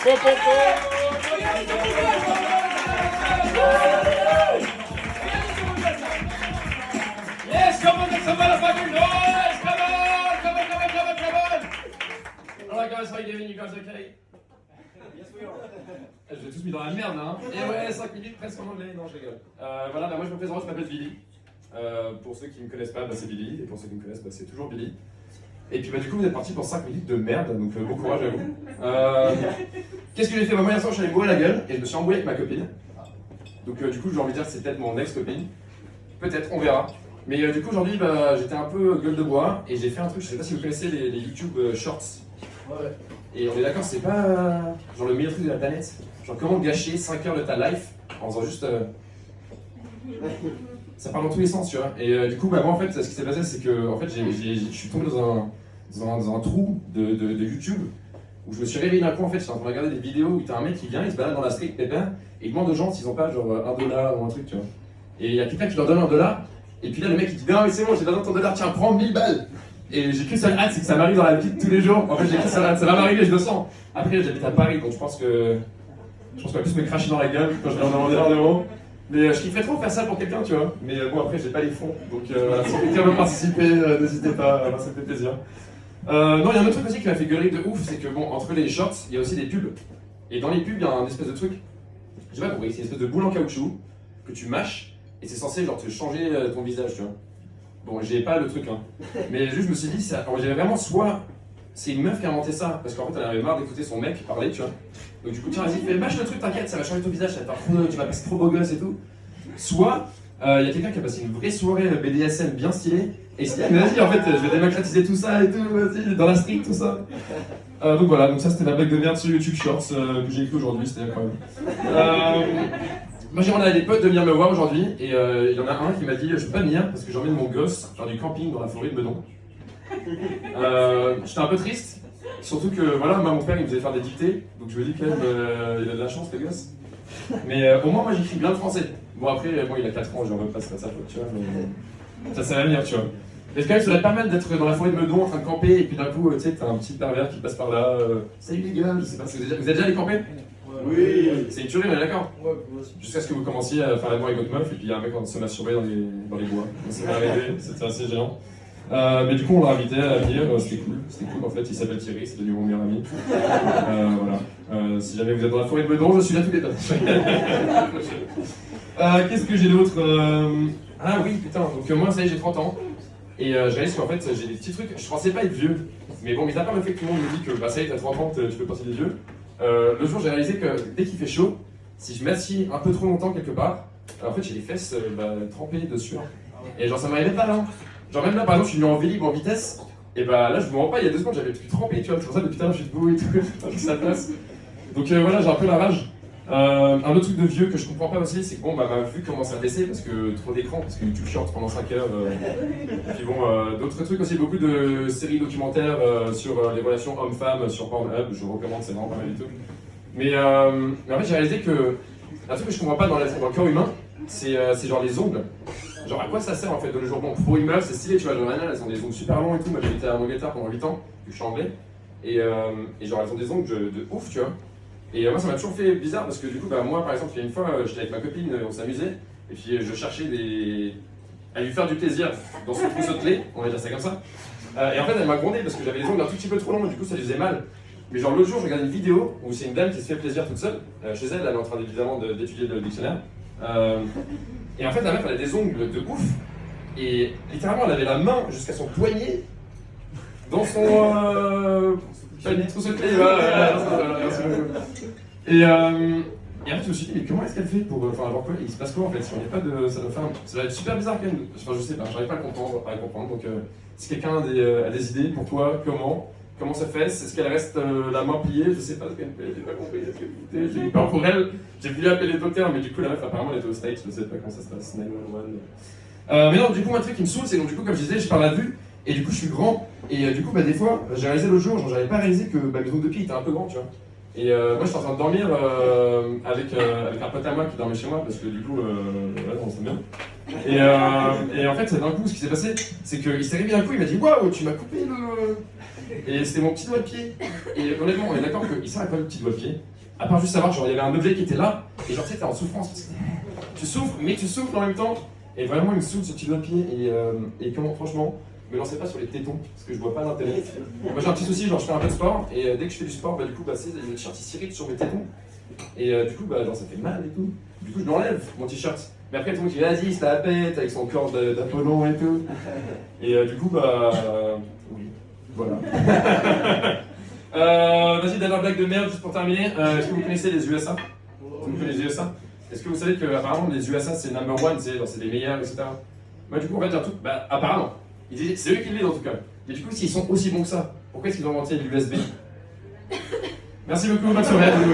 Yes, come on, make some motherfucking noise! Come on! Alright guys, how you doing? You guys okay? Yes, we are. Je vous ai tous mis dans la merde, hein. Et ouais, 5 minutes presque en anglais. Non, je rigole. Voilà, moi je me présente, je m'appelle Billy. Pour ceux qui ne me connaissent pas, c'est Billy. Et pour ceux qui me connaissent, c'est toujours Billy. Et puis du coup, vous êtes parti pour 5 minutes de merde, donc bon courage à vous. Qu'est-ce que j'ai fait? Moi, hier soir, je suis allé me bourrer la gueule et je me suis embrouillé avec ma copine. Donc du coup, j'ai envie de dire que c'est peut-être mon ex-copine. Peut-être, on verra. Mais du coup, aujourd'hui, j'étais un peu gueule de bois et j'ai fait un truc, je sais pas si vous connaissez les YouTube Shorts. Ouais. Et on est d'accord, c'est pas genre le meilleur truc de la planète. Genre comment gâcher 5 heures de ta life en faisant juste... Ça part dans tous les sens, tu vois. Et du coup, moi en fait, ce qui s'est passé, c'est que en fait, je suis tombé dans un trou de YouTube où je me suis réveillé d'un coup, en fait, j'étais en train de regarder des vidéos où t'as un mec qui vient, il se balade dans la street pépère et il demande aux gens s'ils ont pas genre $1 ou un truc, tu vois. Et il y a quelqu'un qui leur donne $1 et puis là, le mec il dit non mais c'est bon, j'ai pas besoin de ton dollar, tiens, prends 1000 balles. Et j'ai qu'une seule hâte, c'est que ça m'arrive dans la vie de tous les jours. En fait, j'ai qu'une seule hâte, ça va m'arriver, je le sens. Après, j'habite à Paris, donc je pense qu'on va plus me cracher dans la gueule quand je vais en demander $1. Mais je kifferais trop faire ça pour quelqu'un, tu vois. Mais bon, après, j'ai pas les fonds. Donc voilà, si quelqu'un veut participer, n'hésitez pas, ça me fait plaisir. Non, il y a un autre truc aussi qui m'a fait gueuler de ouf, c'est que bon, entre les shorts, il y a aussi des pubs. Et dans les pubs, il y a un espèce de truc, je sais pas compris, c'est une espèce de boule en caoutchouc que tu mâches et c'est censé genre te changer ton visage, tu vois. Bon, j'ai pas le truc, hein. Mais juste, je me suis dit, j'avais vraiment soit c'est une meuf qui a inventé ça, parce qu'en fait, elle avait marre d'écouter son mec parler, tu vois. Donc, du coup, tiens, vas-y, mâche le truc, t'inquiète, ça va changer ton visage, tu vas passer trop beau gosse et tout. Soit, il y a quelqu'un qui a passé une vraie soirée BDSM bien stylée, et il mais vas-y, en fait, je vais démocratiser tout ça et tout, vas-y, dans la street, tout ça. Donc voilà, donc ça c'était ma blague de merde sur YouTube Shorts que j'ai écrit aujourd'hui, c'était incroyable. Moi j'ai demandé à des potes de venir me voir aujourd'hui, et il y en a un qui m'a dit je peux pas venir parce que j'emmène mon gosse faire du camping dans la forêt de Meudon. J'étais un peu triste, surtout que voilà, moi mon père il me faisait faire des dictées, donc je me dis quand même il a de la chance le gosse. Mais au moins moi j'écris bien le français. Bon après, bon il a 4 ans, j'en veux pas, c'est pas sa faute, tu vois, mais ça va venir, tu vois. Mais quand même, ça serait pas mal d'être dans la forêt de Meudon en train de camper et puis d'un coup, tu sais, t'as un petit pervers qui passe par là. Salut les gars, je sais pas si vous êtes déjà allé camper? Oui. C'est une tuerie, on est d'accord? Ouais, moi aussi. Jusqu'à ce que vous commenciez à faire l'amour avec votre meuf et puis il y a un mec en train de se masturber dans les bois. C'est pas arrivé, c'était assez gênant. Mais du coup, on l'a invité à venir, c'était cool en fait, il s'appelle Thierry, c'est devenu mon meilleur ami. Voilà. Si jamais vous êtes dans la forêt de Meudon, je suis là tous les deux. Qu'est-ce que j'ai d'autre? Ah oui, putain, donc moi ça y est, j'ai 30 ans. Et je réalise qu'en fait j'ai des petits trucs, je pensais pas être vieux, mais bon, mis à part le fait que tout le monde me dit que bah ça y est, t'as 30 ans, tu fais partie des vieux, le jour j'ai réalisé que dès qu'il fait chaud, si je m'assieds un peu trop longtemps quelque part, en fait j'ai les fesses trempées de sueur. Et genre ça m'arrivait pas là. Genre même là par exemple je suis venu en vélib en vitesse, et bah là je me rends pas, il y a 2 secondes j'avais plus trempé, tu vois, c'est pour ça depuis tout à l'heure je suis debout et tout, ça passe. Donc voilà, j'ai un peu la rage. Un autre truc de vieux que je comprends pas aussi, c'est que bon, ma vue commence à baisser parce que trop d'écran, parce que YouTube Shorts pendant 5 heures. Et puis bon, d'autres trucs aussi, beaucoup de séries documentaires sur les relations hommes-femmes sur Pornhub, je recommande, c'est vraiment pas mal du tout. Mais en fait, j'ai réalisé que un truc que je comprends pas dans le corps humain, c'est genre les ongles. Genre à quoi ça sert en fait de nos jours? Bon, pour une meuf, c'est stylé, tu vois, genre elles ont des ongles super longs et tout. Moi j'ai été en Angleterre pendant 8 ans, je suis anglais, et genre elles ont des ongles de ouf, tu vois. Et moi ça m'a toujours fait bizarre parce que du coup moi par exemple il y a une fois j'étais avec ma copine, on s'amusait et puis je cherchais à lui faire du plaisir dans son trousseau de clés, on va dire ça comme ça. Et en fait elle m'a grondé parce que j'avais les ongles un tout petit peu trop longs et du coup ça lui faisait mal. Mais genre l'autre jour je regardais une vidéo où c'est une dame qui se fait plaisir toute seule, chez elle, elle est en train évidemment d'étudier le dictionnaire. Et en fait la meuf elle a des ongles de ouf et littéralement elle avait la main jusqu'à son poignet dans son... Pas une trousseau de clés, et en fait, je me suis dit, mais comment est-ce qu'elle fait pour. Enfin, genre, quoi, il se passe quoi en fait? Si on n'est pas de. Ça va être super bizarre quand même. Enfin, je sais pas, j'arrive pas à comprendre. Donc, si quelqu'un a des idées pour toi, comment ça fait? Est-ce qu'elle reste la main pliée? Je sais pas ce qu'elle fait, j'ai pas compris. J'ai eu peur pour elle, j'ai voulu appeler les docteurs, mais du coup, la meuf, apparemment, elle était au States, je sais pas comment ça se passe. 911. Mais non, du coup, un truc qui me saoule, c'est donc, du coup, comme je disais, je parle à vue. Et du coup, je suis grand, et du coup, des fois, j'ai réalisé l'autre jour, j'avais pas réalisé que mes ongles de pied étaient un peu grands, tu vois. Et moi j'étais en train de dormir avec un pote à moi qui dormait chez moi parce que du coup, ouais, on s'aime bien. Et en fait, d'un coup, ce qui s'est passé, c'est qu'il s'est réveillé d'un coup, il m'a dit waouh, tu m'as coupé le. Et c'était mon petit doigt de pied. Et honnêtement, on est d'accord qu'il s'arrête pas le petit doigt de pied. À part juste savoir, genre, il y avait un objet qui était là, et genre, tu sais, t'es en souffrance. Parce que tu souffres, mais tu souffles en même temps. Et vraiment, il me saoule ce petit doigt de pied. Et comment, franchement, me lancez pas sur les tétons, parce que je vois pas d'intérêt. Moi, j'ai un petit souci, genre, je fais un peu de sport, et dès que je fais du sport, bah, du coup, bah, le t-shirt il s'irrite sur mes tétons. Et du coup, bah, genre, ça fait mal et tout. Du coup, je l'enlève, mon t-shirt. Mais après, tout le monde dit, vas-y, c'est la pète, avec son corps d'Apollon et tout. Et du coup, bah. Oui, voilà. Vas-y, dernière blague de merde, juste pour terminer. Est-ce que vous connaissez les USA? Vous connaissez les USA? Est-ce que vous savez que, apparemment, les USA, c'est number one, c'est les meilleurs, etc. Bah, du coup, on va dire tout. Bah, apparemment. C'est eux qui le disent en tout cas. Mais du coup, s'ils sont aussi bons que ça, pourquoi est-ce qu'ils ont inventé l'USB? Merci beaucoup, bonne soirée, à vous.